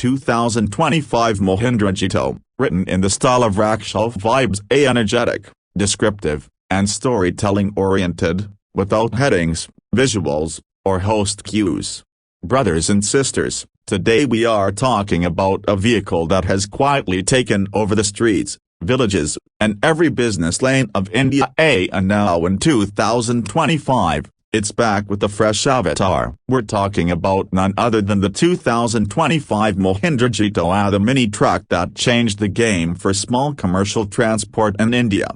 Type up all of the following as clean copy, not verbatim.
2025 Mahindra Jeeto, written in the style of rickshaw vibes, energetic, descriptive, and storytelling-oriented, without headings, visuals, or host cues. Brothers and sisters, today we are talking about a vehicle that has quietly taken over the streets, villages, and every business lane of India. And now in 2025, it's back with a fresh avatar. We're talking about none other than the 2025 Mahindra Jeeto, the mini truck that changed the game for small commercial transport in India.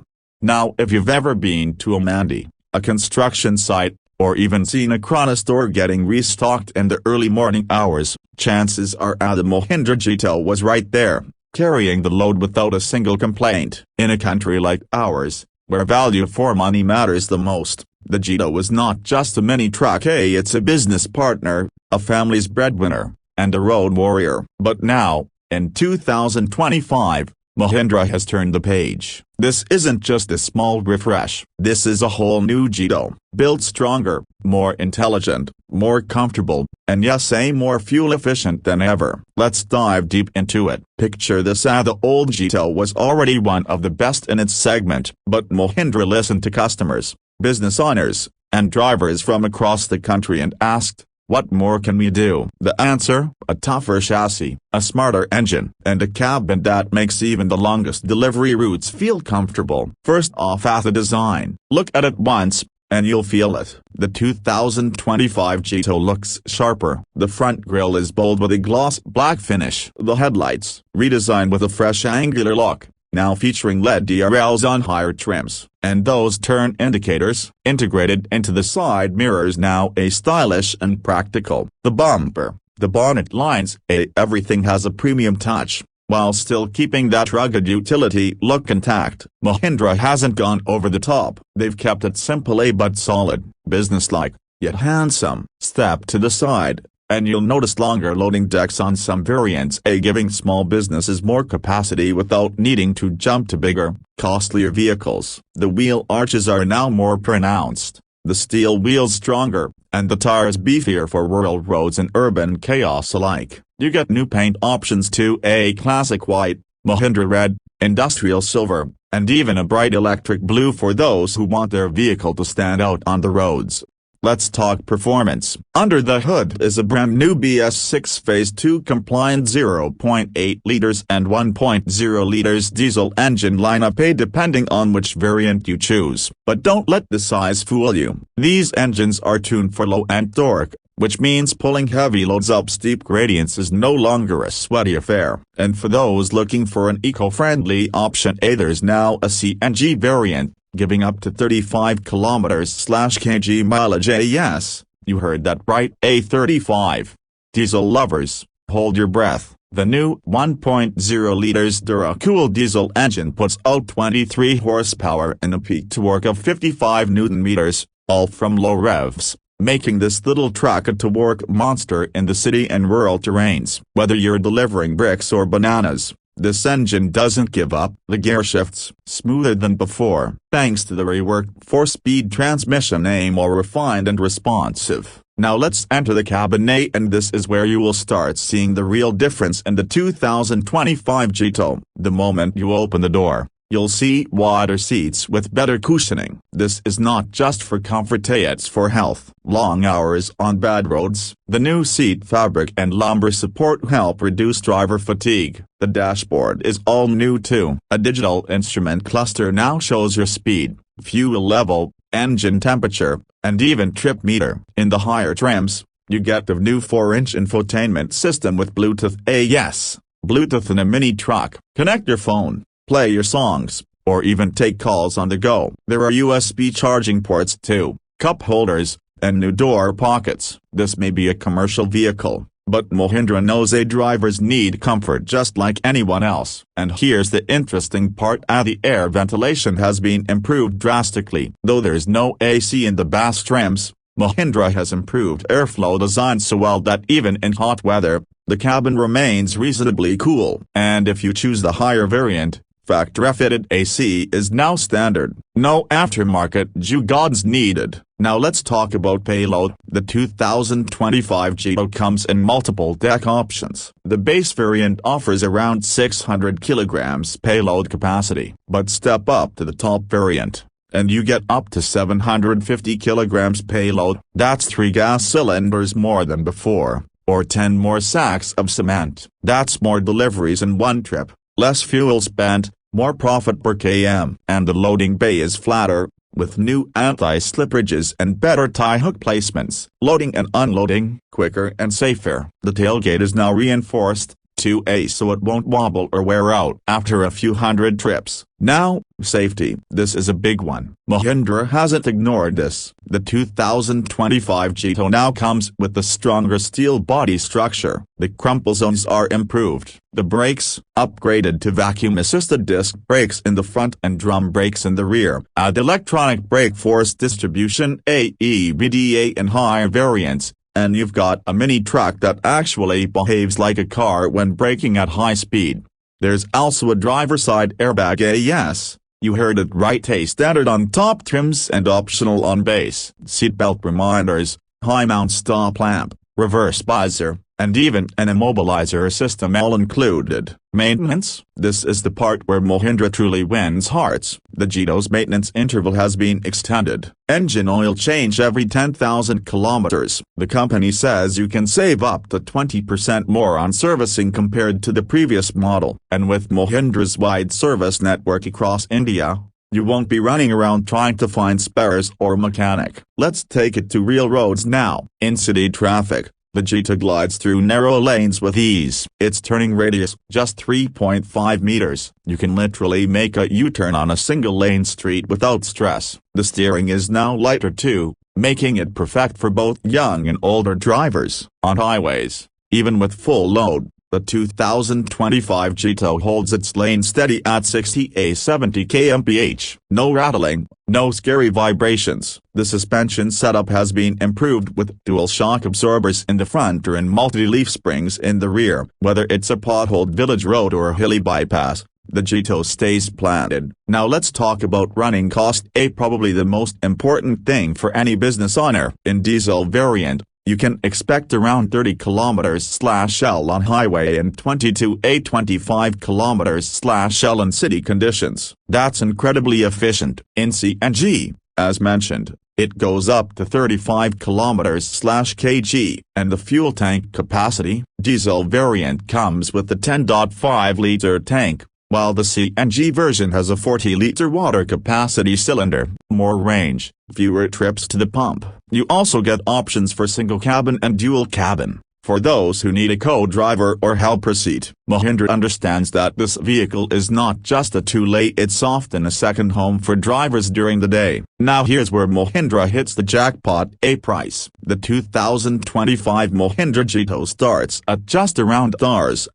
Now if you've ever been to a mandi, a construction site, or even seen a Kirana store getting restocked in the early morning hours, chances are the Mahindra Jeeto was right there, carrying the load without a single complaint. In a country like ours, where value for money matters the most, the Jeeto was not just a mini truck, it's a business partner, a family's breadwinner, and a road warrior. But now, in 2025, Mahindra has turned the page. This isn't just a small refresh. This is a whole new Jeeto, built stronger, more intelligent, more comfortable, and yes, more fuel efficient than ever. Let's dive deep into it. Picture this: the old Jeeto was already one of the best in its segment, but Mahindra listened to customers, business owners, and drivers from across the country and asked, what more can we do? The answer: a tougher chassis, a smarter engine, and a cabin that makes even the longest delivery routes feel comfortable. First off, the design. Look at it once, and you'll feel it. The 2025 Jeeto looks sharper. The front grille is bold with a gloss black finish. The headlights, redesigned with a fresh angular look, now featuring LED DRLs on higher trims, and those turn indicators, integrated into the side mirrors, now stylish and practical. The bumper, the bonnet lines, everything has a premium touch, while still keeping that rugged utility look intact. Mahindra hasn't gone over the top. They've kept it simple but solid, businesslike, yet handsome. Step to the side, and you'll notice longer loading decks on some variants, giving small businesses more capacity without needing to jump to bigger, costlier vehicles. The wheel arches are now more pronounced, the steel wheels stronger, and the tires beefier for rural roads and urban chaos alike. You get new paint options too: a classic white, Mahindra red, industrial silver, and even a bright electric blue for those who want their vehicle to stand out on the roads. Let's talk performance. Under the hood is a brand new BS6 Phase 2 compliant 0.8 liters and 1.0 liters diesel engine lineup, depending on which variant you choose. But don't let the size fool you. These engines are tuned for low-end torque, which means pulling heavy loads up steep gradients is no longer a sweaty affair. And for those looking for an eco-friendly option, there's now a CNG variant, giving up to 35 km/kg mileage. Yes, you heard that right, 35. Diesel lovers, hold your breath. The new 1.0 liters Dura-Cool diesel engine puts out 23 horsepower and a peak torque of 55 Nm, all from low revs, making this little truck a to-work monster in the city and rural terrains. Whether you're delivering bricks or bananas, this engine doesn't give up. The gear shifts smoother than before, thanks to the reworked 4-speed transmission, more refined and responsive. Now let's enter the cabin, and this is where you will start seeing the real difference in the 2025 Jeeto. The moment you open the door, you'll see wider seats with better cushioning. This is not just for comfort, it's for health. Long hours on bad roads. The new seat fabric and lumbar support help reduce driver fatigue. The dashboard is all new too. A digital instrument cluster now shows your speed, fuel level, engine temperature, and even trip meter. In the higher trims, you get the new 4-inch infotainment system with Bluetooth. Yes, Bluetooth in a mini truck. Connect your phone, play your songs, or even take calls on the go. There are USB charging ports too, cup holders, and new door pockets. This may be a commercial vehicle, but Mahindra knows drivers need comfort just like anyone else. And here's the interesting part: the air ventilation has been improved drastically. Though there's no AC in the bass trims, Mahindra has improved airflow design so well that even in hot weather, the cabin remains reasonably cool. And if you choose the higher variant, Factory-fitted AC is now standard. No aftermarket gewgaws needed. Now let's talk about payload. The 2025 Jeeto comes in multiple deck options. The base variant offers around 600 kilograms payload capacity. But step up to the top variant, and you get up to 750 kilograms payload. That's 3 gas cylinders more than before, or 10 more sacks of cement. That's more deliveries in one trip, less fuel spent, more profit per km. And the loading bay is flatter, with new anti-slip ridges and better tie hook placements. Loading and unloading quicker and safer. The tailgate is now reinforced 2A so it won't wobble or wear out after a few hundred trips. Now, safety. This is a big one. Mahindra hasn't ignored this. The 2025 Jeeto now comes with the stronger steel body structure. The crumple zones are improved. The brakes, upgraded to vacuum-assisted disc brakes in the front and drum brakes in the rear. Add electronic brake force distribution AEBDA in higher variants, and you've got a mini truck that actually behaves like a car when braking at high speed. There's also a driver-side airbag. Yes, you heard it right, a standard on top trims and optional on base. Seatbelt reminders, high-mount stop lamp, reverse visor, and even an immobilizer system all included. Maintenance. This is the part where Mahindra truly wins hearts. The Jeeto's maintenance interval has been extended. Engine oil change every 10,000 kilometers. The company says you can save up to 20% more on servicing compared to the previous model. And with Mahindra's wide service network across India, you won't be running around trying to find spares or mechanic. Let's take it to real roads now. In city traffic, the Jeeto glides through narrow lanes with ease. Its turning radius, just 3.5 meters. You can literally make a U-turn on a single-lane street without stress. The steering is now lighter too, making it perfect for both young and older drivers. On highways, even with full load, the 2025 Jeeto holds its lane steady at 60–70 km/h. No rattling, no scary vibrations. The suspension setup has been improved with dual shock absorbers in the front and multi-leaf springs in the rear. Whether it's a potholed village road or a hilly bypass, the Jeeto stays planted. Now let's talk about running cost, probably the most important thing for any business owner. In diesel variant, you can expect around 30 km/L on highway and 22–25 km/L in city conditions. That's incredibly efficient. In CNG, as mentioned, it goes up to 35 km/kg. And the fuel tank capacity, diesel variant comes with the 10.5-liter tank, while the CNG version has a 40-liter water capacity cylinder. More range, fewer trips to the pump. You also get options for single cabin and dual cabin, for those who need a co-driver or helper seat. Mahindra understands that this vehicle is not just a tool, it's often a second home for drivers during the day. Now here's where Mahindra hits the jackpot. Price. The 2025 Mahindra Jeeto starts at just around Rs.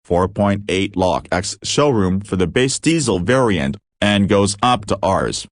4.8 lakh ex showroom for the base diesel variant, and goes up to Rs.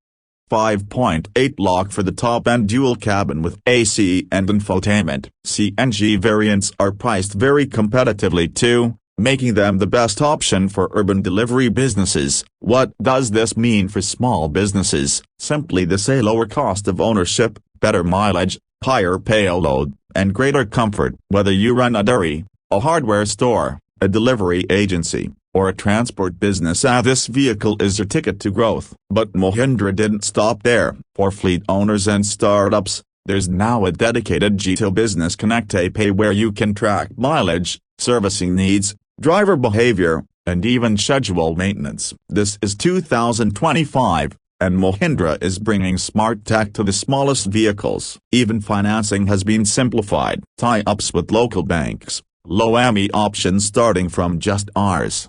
5.8 lakh for the top-end dual cabin with AC and infotainment. CNG variants are priced very competitively too, making them the best option for urban delivery businesses. What does this mean for small businesses? Simply this: a lower cost of ownership, better mileage, higher payload, and greater comfort. Whether you run a dairy, a hardware store, a delivery agency, or a transport business, this vehicle is your ticket to growth. But Mahindra didn't stop there. For fleet owners and startups, there's now a dedicated Jeeto Business Connect app where you can track mileage, servicing needs, driver behavior, and even schedule maintenance. This is 2025, and Mahindra is bringing smart tech to the smallest vehicles. Even financing has been simplified. Tie-ups with local banks. Low EMI options starting from just Rs.